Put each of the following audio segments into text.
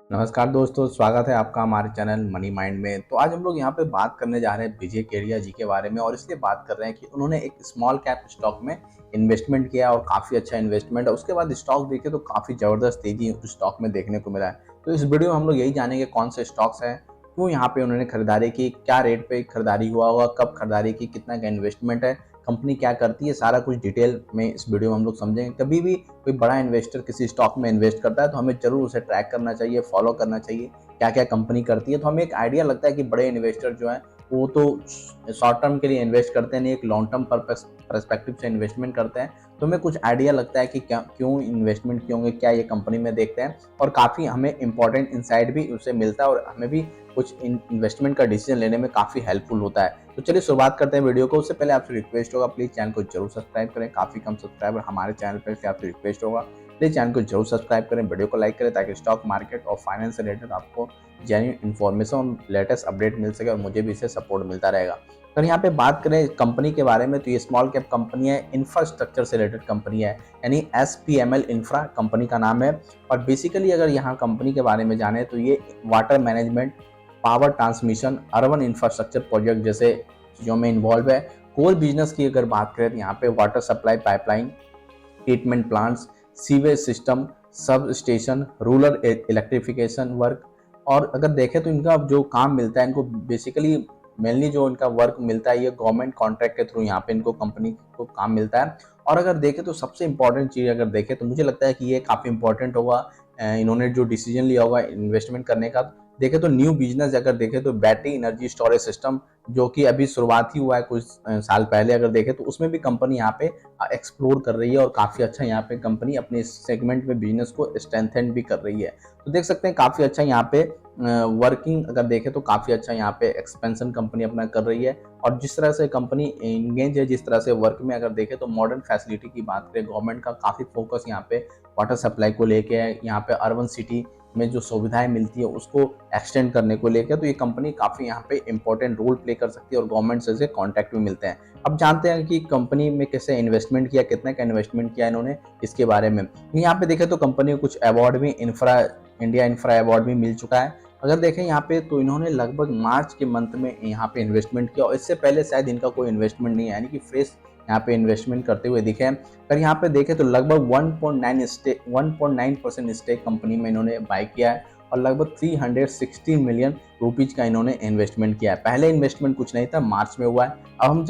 नमस्कार दोस्तों, स्वागत है आपका हमारे चैनल मनी माइंड में। तो आज हम लोग यहाँ पे बात करने जा रहे हैं विजय केडिया जी के बारे में और इसलिए बात कर रहे हैं कि उन्होंने एक स्मॉल कैप स्टॉक में इन्वेस्टमेंट किया और काफ़ी अच्छा इन्वेस्टमेंट है। उसके बाद स्टॉक देखे तो काफ़ी ज़बरदस्त तेज़ी उस स्टॉक में देखने को मिला है। तो इस वीडियो में हम लोग यही जानेंगे कौन से स्टॉक्स हैं, क्यों यहाँ पे उन्होंने खरीदारी की, क्या रेट पे खरीदारी हुआ होगा, कब खरीदारी की, कितना का इन्वेस्टमेंट है, कंपनी क्या करती है, सारा कुछ डिटेल में इस वीडियो में हम लोग समझेंगे। कभी भी कोई बड़ा इन्वेस्टर किसी स्टॉक में इन्वेस्ट करता है तो हमें ज़रूर उसे ट्रैक करना चाहिए, फॉलो करना चाहिए, क्या-क्या कंपनी करती है। तो हमें एक आइडिया लगता है कि बड़े इन्वेस्टर जो हैं वो तो शॉर्ट टर्म के लिए इन्वेस्ट करते नहीं, एक लॉन्ग टर्म पर्सपेक्टिव से इन्वेस्टमेंट करते हैं। तो हमें कुछ आइडिया लगता है कि क्या क्यों इन्वेस्टमेंट किए होंगे, क्या ये कंपनी में देखते हैं और काफ़ी हमें इंपॉर्टेंट इनसाइट भी उससे मिलता है और हमें भी कुछ इन्वेस्टमेंट का डिसीजन लेने में काफ़ी हेल्पफुल होता है। तो चलिए शुरुआत करते हैं वीडियो को। उससे पहले आपसे रिक्वेस्ट होगा, प्लीज़ चैनल को जरूर सब्सक्राइब करें। काफ़ी कम सब्सक्राइबर हमारे चैनल पर, इसलिए आपसे रिक्वेस्ट होगा प्लीज़ चैनल को जरूर सब्सक्राइब करें, वीडियो को लाइक करें ताकि स्टॉक मार्केट और फाइनेंस से रिलेटेड आपको जेन्युइन इन्फॉर्मेशन और लेटेस्ट अपडेट मिल सके और मुझे भी इससे सपोर्ट मिलता रहेगा। तो यहाँ पे बात करें कंपनी के बारे में तो ये स्मॉल कैप कंपनी है, इंफ्रास्ट्रक्चर से रिलेटेड कंपनी है, यानी SPML इंफ्रा कंपनी का नाम है। और बेसिकली अगर यहाँ कंपनी के बारे में जाने तो ये water management, power transmission, urban infrastructure project जैसे चीज़ों में इन्वॉल्व है। कोर बिजनेस की अगर बात करें तो यहाँ पे water supply pipeline, treatment plants, sewage system, sub station, rural electrification work. और अगर देखें तो इनका जो काम मिलता है इनको बेसिकली मेनली जो इनका वर्क मिलता है ये गवर्नमेंट कॉन्ट्रैक्ट के थ्रू यहाँ पे इनको कंपनी को काम मिलता है। और अगर देखें तो सबसे इंपॉर्टेंट चीज़ अगर देखें तो मुझे लगता है कि ये काफ़ी इंपॉर्टेंट होगा। इन्होंने जो डिसीजन लिया होगा इन्वेस्टमेंट करने का, देखें तो न्यू बिजनेस अगर देखें तो बैटरी एनर्जी स्टोरेज सिस्टम, जो कि अभी शुरुआत ही हुआ है कुछ साल पहले अगर देखें तो उसमें भी कंपनी यहाँ पे एक्सप्लोर कर रही है और काफ़ी अच्छा यहाँ पे कंपनी अपने सेगमेंट में बिजनेस को स्ट्रेंथन भी कर रही है। तो देख सकते हैं काफ़ी अच्छा यहाँ पे वर्किंग अगर देखें तो काफ़ी अच्छा यहाँ पे एक्सपेंशन कंपनी अपना कर रही है। और जिस तरह से कंपनी इंगेज है, जिस तरह से वर्क में अगर देखें तो मॉडर्न फैसिलिटी की बात करें, गवर्नमेंट का काफ़ी फोकस यहाँ पे वाटर सप्लाई को लेके है, यहाँ पे अर्बन सिटी में जो सुविधाएं मिलती है उसको एक्सटेंड करने को लेकर। तो ये कंपनी काफ़ी यहाँ पे इंपॉर्टेंट रोल प्ले कर सकती है और गवर्नमेंट से कॉन्टैक्ट भी मिलते हैं। अब जानते हैं कि कंपनी में कैसे इन्वेस्टमेंट किया, कितने का इन्वेस्टमेंट किया इन्होंने, इसके बारे में यहाँ पे देखें तो कंपनी को कुछ अवार्ड भी इंडिया इंफ्रा अवार्ड भी मिल चुका है। अगर देखें यहाँ पे तो इन्होंने लगभग मार्च के मंथ में यहाँ पे इन्वेस्टमेंट किया और इससे पहले शायद इनका कोई इन्वेस्टमेंट नहीं है, यानी कि फ्रेश यहाँ पे इन्वेस्टमेंट करते हुए दिखे हैं। अगर यहाँ पे देखें तो लगभग 1.9% स्टेक कंपनी में इन्होंने बाय किया है और लगभग 360 मिलियन रुपीज का इन्होंने इन्वेस्टमेंट किया है। पहले इन्वेस्टमेंट कुछ नहीं था, मार्च में हुआ है। अब हम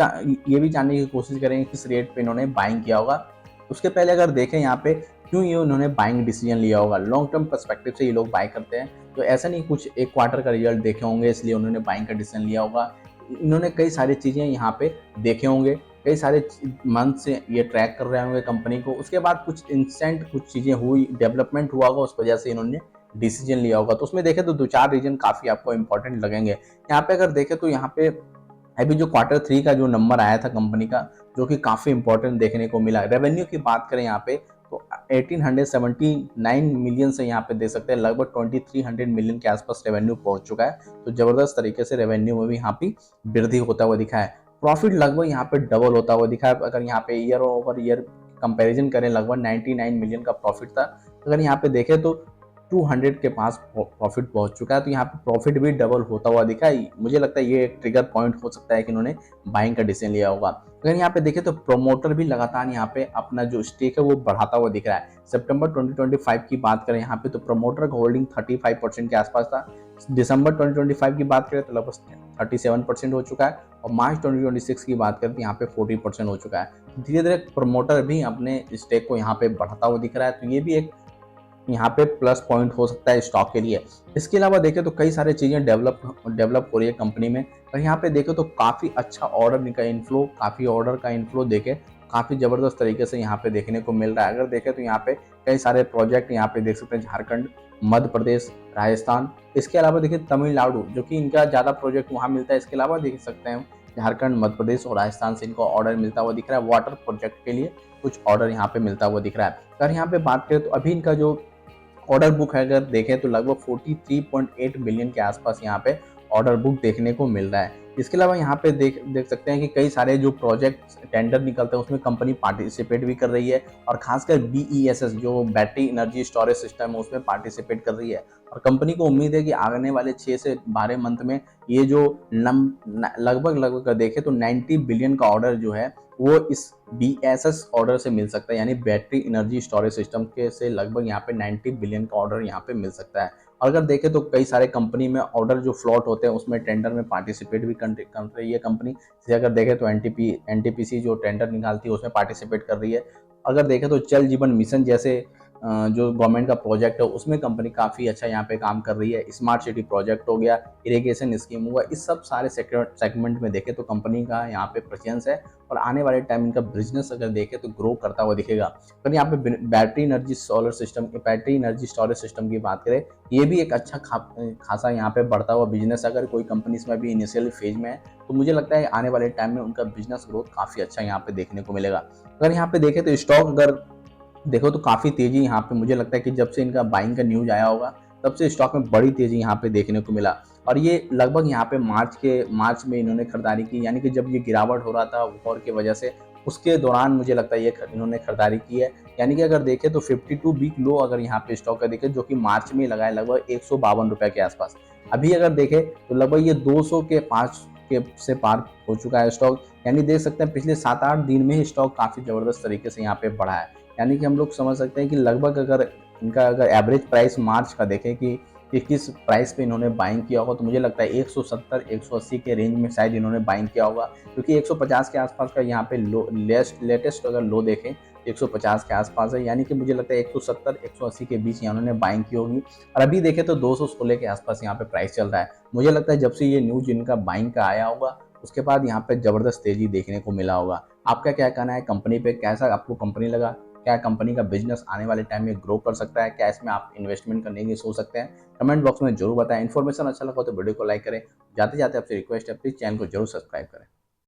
ये भी जानने की कोशिश करेंगे किस रेट पे इन्होंने बाइंग किया होगा। उसके पहले अगर देखें यहाँ पे क्यों ये उन्होंने बाइंग डिसीजन लिया होगा, लॉन्ग टर्म पर्सपेक्टिव से ये लोग बाय करते हैं। तो ऐसा नहीं कुछ एक क्वार्टर का रिजल्ट देखे होंगे इसलिए उन्होंने बाइंग का डिसीजन लिया होगा। इन्होंने कई सारी चीज़ें यहाँ पे देखे होंगे, कई सारे मंथ से ये ट्रैक कर रहे होंगे कंपनी को। उसके बाद कुछ इंस्टेंट कुछ चीज़ें हुई, डेवलपमेंट हुआ होगा, उस वजह से इन्होंने डिसीजन लिया होगा। तो उसमें देखें तो दो चार रीजन काफ़ी आपको इंपॉर्टेंट लगेंगे। यहाँ पे अगर देखें तो यहाँ पे अभी जो क्वार्टर 3 का जो नंबर आया था कंपनी का, जो कि काफ़ी इंपॉर्टेंट देखने को मिला। रेवेन्यू की बात करें यहाँ पे तो 1879 मिलियन से यहाँ पे देख सकते हैं लगभग 2300 मिलियन के आसपास रेवेन्यू पहुंच चुका है। तो जबरदस्त तरीके से रेवेन्यू में भी यहाँ पे वृद्धि होता हुआ दिखा है। प्रॉफिट लगभग यहाँ पे डबल होता हुआ दिखा है। अगर यहाँ पे ईयर ओवर ईयर कंपैरिजन करें लगभग 99 मिलियन का प्रॉफिट था, अगर यहाँ पे देखें तो 200 के पास प्रॉफिट पहुंच चुका है। तो यहाँ पे प्रॉफिट भी डबल होता हुआ दिखा है। मुझे लगता है ये एक ट्रिगर पॉइंट हो सकता है कि इन्होंने बाइंग का डिसीजन लिया होगा। अगर यहाँ पे देखें तो प्रोमोटर भी लगातार यहाँ पे अपना जो स्टेक है वो बढ़ाता हुआ दिख रहा है। सितंबर 2025 की बात करें यहाँ पे तो प्रोमोटर का होल्डिंग 35% के आसपास था। दिसंबर 2025 की बात करें तो लगभग 37% हो चुका है और मार्च 2026 की बात करें तो यहाँ पे 40% हो चुका है। धीरे धीरे प्रोमोटर भी अपने स्टेक को यहाँ पे बढ़ाता हुआ दिख रहा है। तो ये भी एक यहाँ पे प्लस पॉइंट हो सकता है स्टॉक के लिए। इसके अलावा देखें तो कई सारी चीज़ें डेवलप हो रही है कंपनी में। और यहाँ पे देखें तो काफ़ी अच्छा ऑर्डर का इनफ्लो, काफ़ी ऑर्डर का इनफ्लो देखे काफ़ी ज़बरदस्त तरीके से यहाँ पे देखने को मिल रहा है। अगर देखें तो यहाँ पे कई सारे प्रोजेक्ट यहाँ पे देख सकते हैं, झारखंड, मध्य प्रदेश, राजस्थान। इसके अलावा देखिए तमिलनाडु, जो कि इनका ज़्यादा प्रोजेक्ट वहाँ मिलता है। इसके अलावा देख सकते हैं झारखंड, मध्य प्रदेश और राजस्थान से इनको ऑर्डर मिलता हुआ दिख रहा है। वाटर प्रोजेक्ट के लिए कुछ ऑर्डर यहाँ पे मिलता हुआ दिख रहा है। अगर यहाँ पे बात करें तो अभी इनका जो ऑर्डर बुक है अगर देखें तो लगभग 43.8 बिलियन के आसपास यहाँ पे ऑर्डर बुक देखने को मिल रहा है। इसके अलावा यहाँ पे देख देख सकते हैं कि कई सारे जो प्रोजेक्ट टेंडर निकलते हैं उसमें कंपनी पार्टिसिपेट भी कर रही है, और खासकर BESS जो बैटरी एनर्जी स्टोरेज सिस्टम है उसमें पार्टिसिपेट कर रही है। और कंपनी को उम्मीद है कि आने वाले 6 से 12 मंथ में ये जो लगभग लगभग देखें तो 90 बिलियन का ऑर्डर जो है वो इस BESS ऑर्डर से मिल सकता है, यानी बैटरी एनर्जी स्टोरेज सिस्टम के से लगभग यहाँ पे 90 बिलियन का ऑर्डर यहाँ पे मिल सकता है। और अगर देखें तो कई सारे कंपनी में ऑर्डर जो फ्लॉट होते हैं उसमें टेंडर में पार्टिसिपेट भी कर रही है कंपनी। जैसे अगर देखें तो NTPC जो टेंडर निकालती है उसमें पार्टिसिपेट कर रही है। अगर देखें तो जल जीवन मिशन जैसे जो गवर्नमेंट का प्रोजेक्ट है उसमें कंपनी काफ़ी अच्छा यहाँ पे काम कर रही है। स्मार्ट सिटी प्रोजेक्ट हो गया, इरिगेशन स्कीम हुआ, इस सब सारे सेगमेंट में देखें तो कंपनी का यहाँ पे प्रेजेंस है, और आने वाले टाइम इनका बिजनेस अगर देखें तो ग्रो करता हुआ दिखेगा। अगर यहाँ पे बैटरी एनर्जी स्टोरेज सिस्टम की बात करें, ये भी एक अच्छा खासा यहाँ पे बढ़ता हुआ बिजनेस। अगर कोई कंपनी इसमें भी इनिशियल फेज में है तो मुझे लगता है आने वाले टाइम में उनका बिजनेस ग्रोथ काफ़ी अच्छा यहाँ पे देखने को मिलेगा। अगर यहाँ पे देखें तो स्टॉक अगर देखो तो काफ़ी तेज़ी यहाँ पे मुझे लगता है कि जब से इनका बाइंग का न्यूज़ आया होगा तब से स्टॉक में बड़ी तेज़ी यहाँ पे देखने को मिला। और ये लगभग यहाँ पे मार्च में इन्होंने खरीदारी की, यानी कि जब ये गिरावट हो रहा था वॉर की वजह से, उसके दौरान मुझे लगता है ये इन्होंने खरीदारी की है। यानी कि अगर देखें तो 52 वीक लो अगर यहाँ पे स्टॉक का देखें जो कि मार्च में लगा है लगभग ₹152 के आसपास। अभी अगर देखें तो लगभग ये 200 के 5 के से पार हो चुका है स्टॉक। यानी देख सकते हैं पिछले 7-8 दिन में ही स्टॉक काफ़ी ज़बरदस्त तरीके से यहाँ पे बढ़ा है। यानी कि हम लोग समझ सकते हैं कि लगभग अगर इनका अगर एवरेज प्राइस मार्च का देखें कि किस प्राइस पे इन्होंने बाइंग किया होगा, तो मुझे लगता है 170-180 के रेंज में शायद इन्होंने बाइंग किया होगा, क्योंकि 150 के आसपास का यहाँ पे लेटेस्ट अगर लो देखें 150 के आसपास है। यानी कि मुझे लगता है 170-180 के बीच यहाँ उन्होंने बाइंग की होगी। और अभी देखें तो 216 के आसपास यहाँ पे प्राइस चल रहा है। मुझे लगता है जब से ये न्यूज़ इनका बाइंग का आया होगा उसके बाद यहाँ पे ज़बरदस्त तेज़ी देखने को मिला होगा। आपका क्या कहना है कंपनी पे? कैसा आपको कंपनी लगा? क्या कंपनी का बिजनेस आने वाले टाइम में ग्रो कर सकता है? क्या इसमें आप इन्वेस्टमेंट करने की सोच सकते हैं? कमेंट बॉक्स में जरूर बताएं। इन्फॉर्मेशन अच्छा लगा तो वीडियो को लाइक करें। जाते जाते आपसे रिक्वेस्ट है प्लीज़ चैनल को जरूर सब्सक्राइब करें।